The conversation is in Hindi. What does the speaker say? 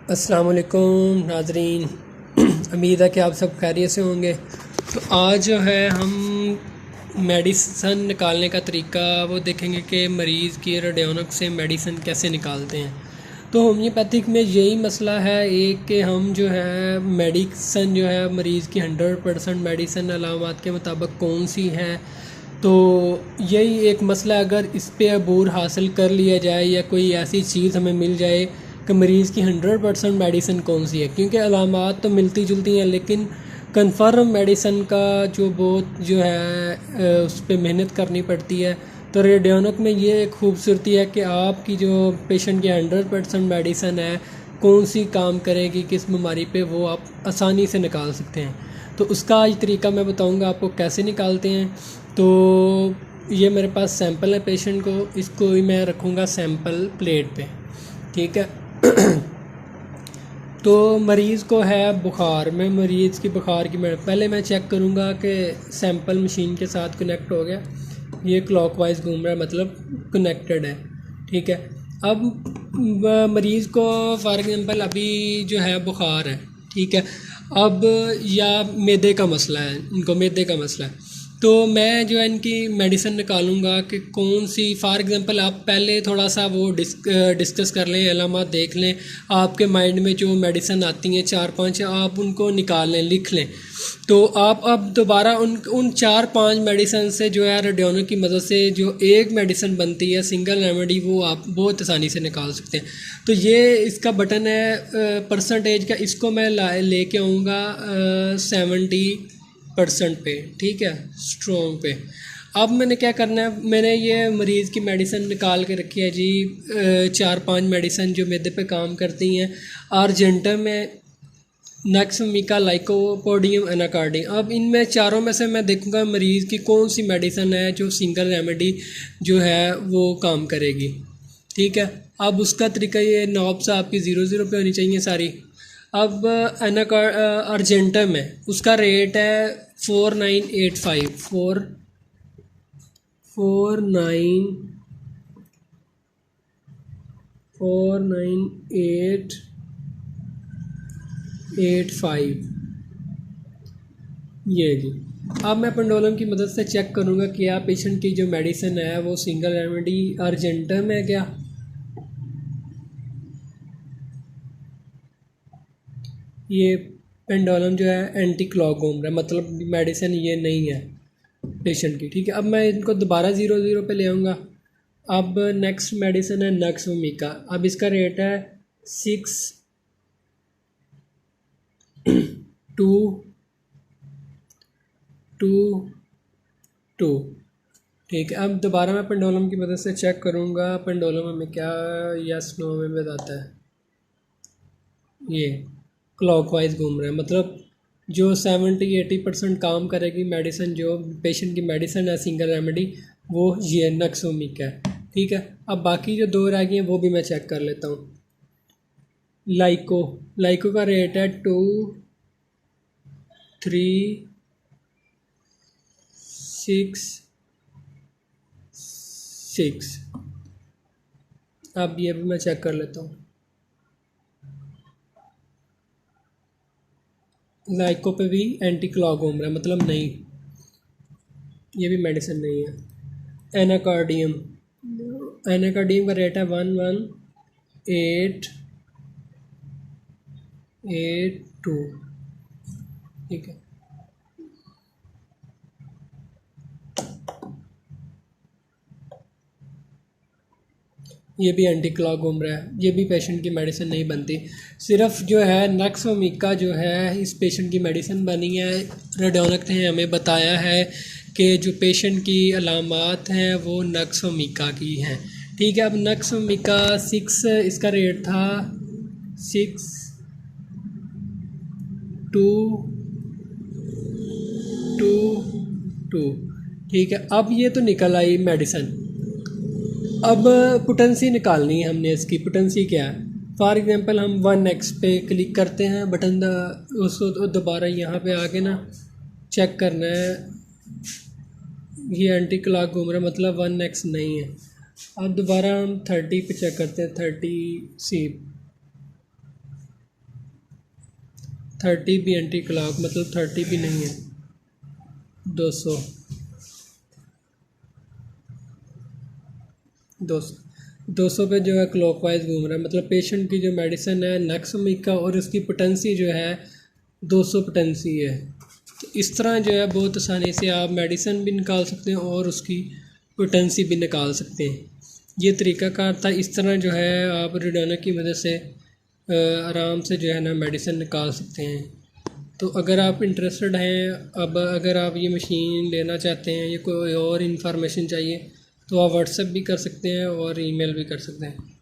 अस्सलाम वालेकुम नाज़रीन। उम्मीद है कि आप सब खैरियत से होंगे। तो आज जो है हम मेडिसन निकालने का तरीका वो देखेंगे कि मरीज़ की रेडियोनिक से मेडिसन कैसे निकालते हैं। तो होम्योपैथिक में यही मसला है एक कि हम जो है मेडिसन जो है मरीज़ की 100% मेडिसन अलामात के मुताबिक कौन सी है, तो यही एक मसला अगर इस पे अबूर हासिल कर लिया जाए या कोई ऐसी चीज़ हमें मिल जाए कि मरीज़ की 100% मेडिसिन कौन सी है, क्योंकि अलामात तो मिलती जुलती हैं लेकिन कन्फर्म मेडिसिन का जो बहुत जो है उस पर मेहनत करनी पड़ती है। तो रेडियोनिक में ये एक खूबसूरती है कि आपकी जो पेशेंट की 100% मेडिसिन है कौन सी काम करेगी किस बीमारी पे, वो आप आसानी से निकाल सकते हैं। तो उसका आज तरीका मैं बताऊंगा आपको कैसे निकालते हैं। तो ये मेरे पास सैंपल है पेशेंट को, इसको ही मैं रखूँगा सैंपल प्लेट पे, ठीक है। तो मरीज़ को है बुखार, मैं मरीज़ की बुखार की पहले मैं चेक करूँगा कि सैंपल मशीन के साथ कनेक्ट हो गया, ये क्लॉकवाइज घूम रहा है मतलब कनेक्टेड है, ठीक है। अब मरीज़ को फॉर एग्ज़ाम्पल अभी जो है बुखार है, ठीक है। अब या मैदे का मसला है, इनको मैदे का मसला है, तो मैं जो है इनकी मेडिसिन निकालूंगा कि कौन सी। फॉर एग्ज़ाम्पल आप पहले थोड़ा सा वो डिस्कस कर लें, अलामात देख लें, आपके माइंड में जो मेडिसिन आती हैं 4-5 आप उनको निकाल लें, लिख लें। तो आप अब दोबारा उन 4-5 मेडिसिन से जो है रेडियोनिक की मदद से जो एक मेडिसिन बनती है सिंगल रेमेडी, वो आप बहुत आसानी से निकाल सकते हैं। तो ये इसका बटन है परसेंटेज का, इसको मैं लेके आऊँगा 70% पे, ठीक है, स्ट्रॉन्ग पे। अब मैंने क्या करना है, मैंने ये मरीज़ की मेडिसिन निकाल के रखी है जी, 4-5 मेडिसिन जो मैदे पे काम करती हैं। आर्जेंटम है, नक्समिका, लाइकोपोडियम, एनाकार्डियम। अब इनमें चारों में से मैं देखूंगा मरीज़ की कौन सी मेडिसिन है जो सिंगल रेमेडी जो है वो काम करेगी, ठीक है। अब उसका तरीका ये नॉब्स आपकी 0-0 पे होनी चाहिए सारी। अब अर्जेंटम है, उसका रेट है 4985, 4985 ये जी। अब मैं पेंडोलम की मदद से चेक करूँगा कि आप पेशेंट की जो मेडिसिन है वो सिंगल रेमेडी अर्जेंटम है क्या। ये पेंडोलम जो है एंटी क्लॉक घूम रहा है, मतलब मेडिसिन ये नहीं है पेशेंट की, ठीक है। अब मैं इनको दोबारा 0-0 पे ले आऊँगा। अब नेक्स्ट मेडिसिन है नक्समिका, अब इसका रेट है 6222, ठीक है। अब दोबारा मैं पेंडोलम की मदद से चेक करूँगा पेंडोलम हमें क्या यस नो में बताता है। ये क्लॉकवाइज घूम रहा है, मतलब जो 70-80% काम करेगी मेडिसिन, जो पेशेंट की मेडिसिन है सिंगल रेमेडी, वो ये नक्सोमिक है, ठीक है। अब बाकी जो दो रह गई हैं वो भी मैं चेक कर लेता हूँ। लाइको का रेट है 2366। अब ये भी मैं चेक कर लेता हूँ। लाइको पे भी एंटी क्लॉक घूम रहा है, मतलब नहीं, ये भी मेडिसिन नहीं है। एनाकार्डियम, एनाकार्डियम का रेट है 11882, ठीक है। ये भी एंटी क्लॉक घूम रहा है, ये भी पेशेंट की मेडिसिन नहीं बनती। सिर्फ जो है नक्सोमिका जो है इस पेशेंट की मेडिसिन बनी है। रेडियोनिक ने हमें बताया है कि जो पेशेंट की अलामात हैं वो नक्सोमिका की हैं, ठीक है। अब नक्सोमिका 6, इसका रेट था 6222, ठीक है। अब ये तो निकल आई मेडिसिन। अब पोटेंसी निकालनी है हमने, इसकी पोटेंसी क्या है। फॉर एग्जांपल हम 1x पे क्लिक करते हैं बटन, उसको दोबारा यहाँ पे आके ना चेक करना है। ये एंटी क्लॉक घूम रहा है, मतलब 1x नहीं है। अब दोबारा हम 30 पे चेक करते हैं, 30 सी 30 भी एंटी क्लॉक, मतलब 30 भी नहीं है, 200 200 पे जो है क्लॉकवाइज घूम रहा है, मतलब पेशेंट की जो मेडिसिन है नेक्समिका और उसकी पोटेंसी जो है 200 पोटेंसी है। तो इस तरह जो है बहुत आसानी से आप मेडिसिन भी निकाल सकते हैं और उसकी पोटेंसी भी निकाल सकते हैं। ये तरीक़ाकार था। इस तरह जो है आप रेडोना की मदद से आराम से जो है ना मेडिसिन निकाल सकते हैं। तो अगर आप इंटरेस्टेड हैं, अब अगर आप ये मशीन लेना चाहते हैं या कोई और इन्फॉर्मेशन चाहिए तो आप व्हाट्सएप भी कर सकते हैं और ईमेल भी कर सकते हैं।